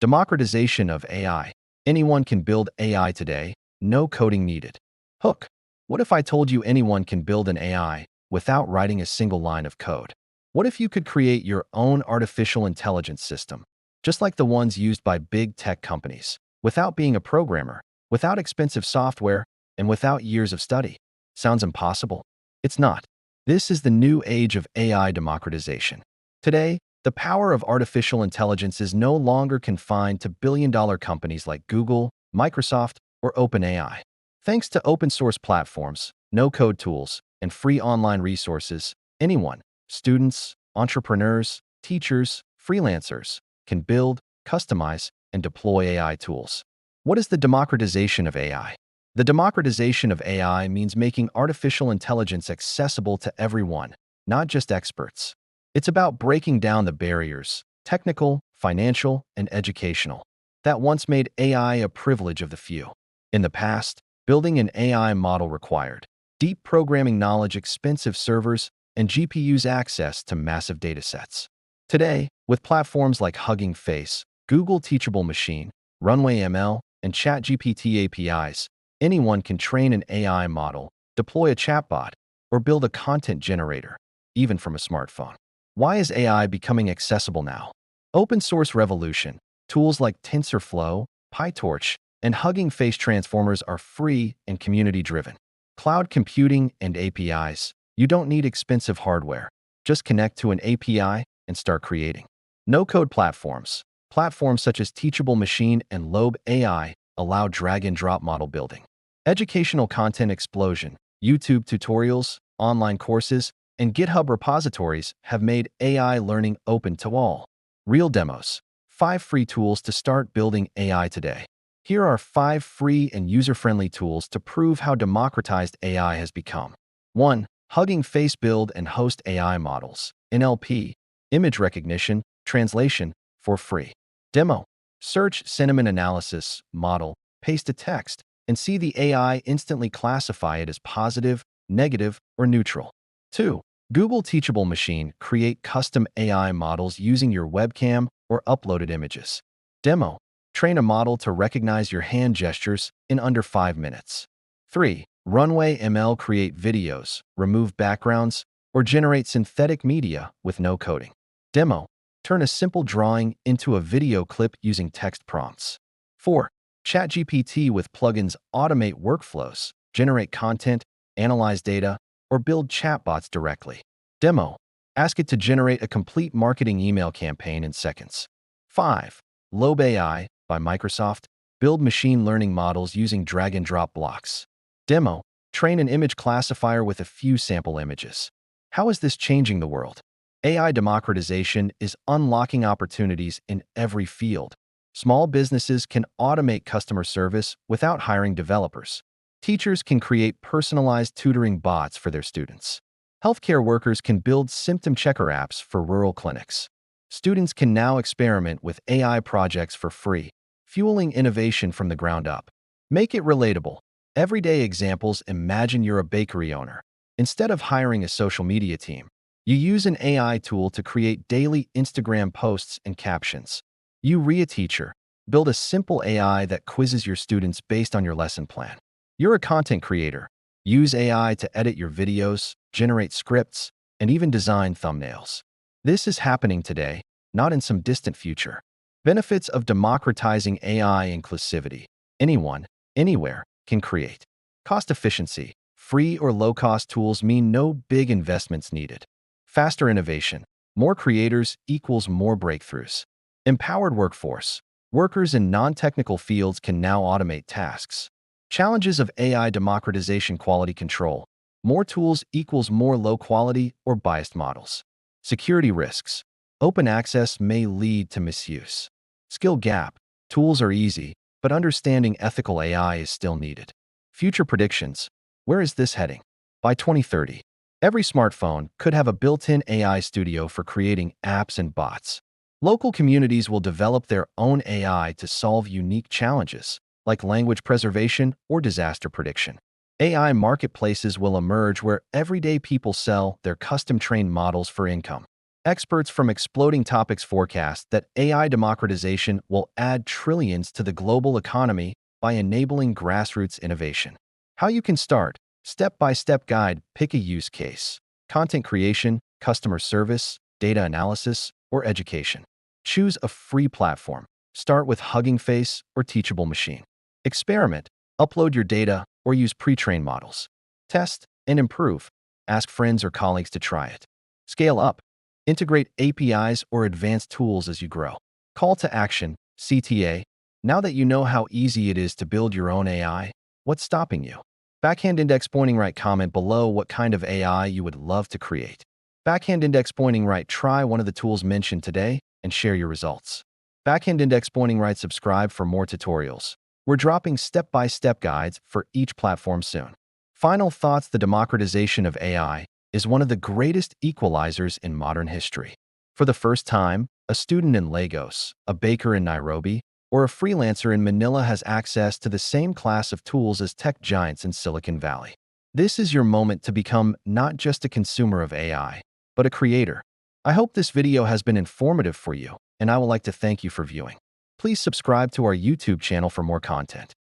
Democratization of AI. Anyone can build AI today, no coding needed. Hook. What if I told you anyone can build an AI without writing a single line of code? What if you could create your own artificial intelligence system, just like the ones used by big tech companies, without being a programmer, without expensive software, and without years of study? Sounds impossible? It's not. This is the new age of AI democratization. Today, the power of artificial intelligence is no longer confined to billion-dollar companies like Google, Microsoft, or OpenAI. Thanks to open-source platforms, no-code tools, and free online resources, anyone, students, entrepreneurs, teachers, freelancers, can build, customize, and deploy AI tools. What is the democratization of AI? The democratization of AI means making artificial intelligence accessible to everyone, not just experts. It's about breaking down the barriers, technical, financial, and educational, that once made AI a privilege of the few. In the past, building an AI model required deep programming knowledge, expensive servers, and GPUs access to massive datasets. Today, with platforms like Hugging Face, Google Teachable Machine, Runway ML, and ChatGPT APIs, anyone can train an AI model, deploy a chatbot, or build a content generator, even from a smartphone. Why is AI becoming accessible now? Open source revolution. Tools like TensorFlow, PyTorch, and Hugging Face transformers are free and community-driven. Cloud computing and APIs. You don't need expensive hardware. Just connect to an API and start creating. No-code platforms. Platforms such as Teachable Machine and Lobe AI allow drag-and-drop model building. Educational content explosion. YouTube tutorials, online courses, and GitHub repositories have made AI learning open to all. Real demos. 5 free tools to start building AI today. Here are 5 free and user-friendly tools to prove how democratized AI has become. 1. Hugging Face build and host AI models. NLP, image recognition, translation, for free. Demo. Search sentiment analysis model, paste a text, and see the AI instantly classify it as positive, negative, or neutral. 2. Google Teachable Machine create custom AI models using your webcam or uploaded images. Demo. Train a model to recognize your hand gestures in under 5 minutes. 3. Runway ML create videos, remove backgrounds, or generate synthetic media with no coding. Demo. Turn a simple drawing into a video clip using text prompts. 4. ChatGPT with plugins automate workflows, generate content, analyze data, or build chatbots directly. Demo. Ask it to generate a complete marketing email campaign in seconds. 5. Lobe AI by Microsoft. Build machine learning models using drag-and-drop blocks. Demo. Train an image classifier with a few sample images. How is this changing the world? AI democratization is unlocking opportunities in every field. Small businesses can automate customer service without hiring developers. Teachers can create personalized tutoring bots for their students. Healthcare workers can build symptom checker apps for rural clinics. Students can now experiment with AI projects for free, fueling innovation from the ground up. Make it relatable. Everyday examples. Imagine you're a bakery owner. Instead of hiring a social media team, you use an AI tool to create daily Instagram posts and captions. You a teacher. Build a simple AI that quizzes your students based on your lesson plan. You're a content creator. Use AI to edit your videos, generate scripts, and even design thumbnails. This is happening today, not in some distant future. Benefits of democratizing AI inclusivity. Anyone, anywhere, can create. Cost efficiency. Free or low-cost tools mean no big investments needed. Faster innovation. More creators equals more breakthroughs. Empowered workforce. Workers in non-technical fields can now automate tasks. Challenges of AI democratization. Quality control. More tools equals more low-quality or biased models. Security risks. Open access may lead to misuse. Skill gap. Tools are easy, but understanding ethical AI is still needed. Future predictions. Where is this heading? By 2030, every smartphone could have a built-in AI studio for creating apps and bots. Local communities will develop their own AI to solve unique challenges, like language preservation or disaster prediction. AI marketplaces will emerge where everyday people sell their custom-trained models for income. Experts from exploding topics forecast that AI democratization will add trillions to the global economy by enabling grassroots innovation. How you can start. Step-by-step guide. Pick a use case. Content creation, customer service, data analysis, or education. Choose a free platform. Start with Hugging Face or Teachable Machine. Experiment. Upload your data or use pre-trained models. Test and improve. Ask friends or colleagues to try it. Scale up. Integrate APIs or advanced tools as you grow. Call to action, CTA. Now that you know how easy it is to build your own AI, what's stopping you? Backhand index pointing right. Comment below what kind of AI you would love to create. Backhand index pointing right. Try one of the tools mentioned today and share your results. Backhand index pointing right. Subscribe for more tutorials. We're dropping step-by-step guides for each platform soon. Final thoughts. The democratization of AI is one of the greatest equalizers in modern history. For the first time, a student in Lagos, a baker in Nairobi, or a freelancer in Manila has access to the same class of tools as tech giants in Silicon Valley. This is your moment to become not just a consumer of AI, but a creator. I hope this video has been informative for you, and I would like to thank you for viewing. Please subscribe to our YouTube channel for more content.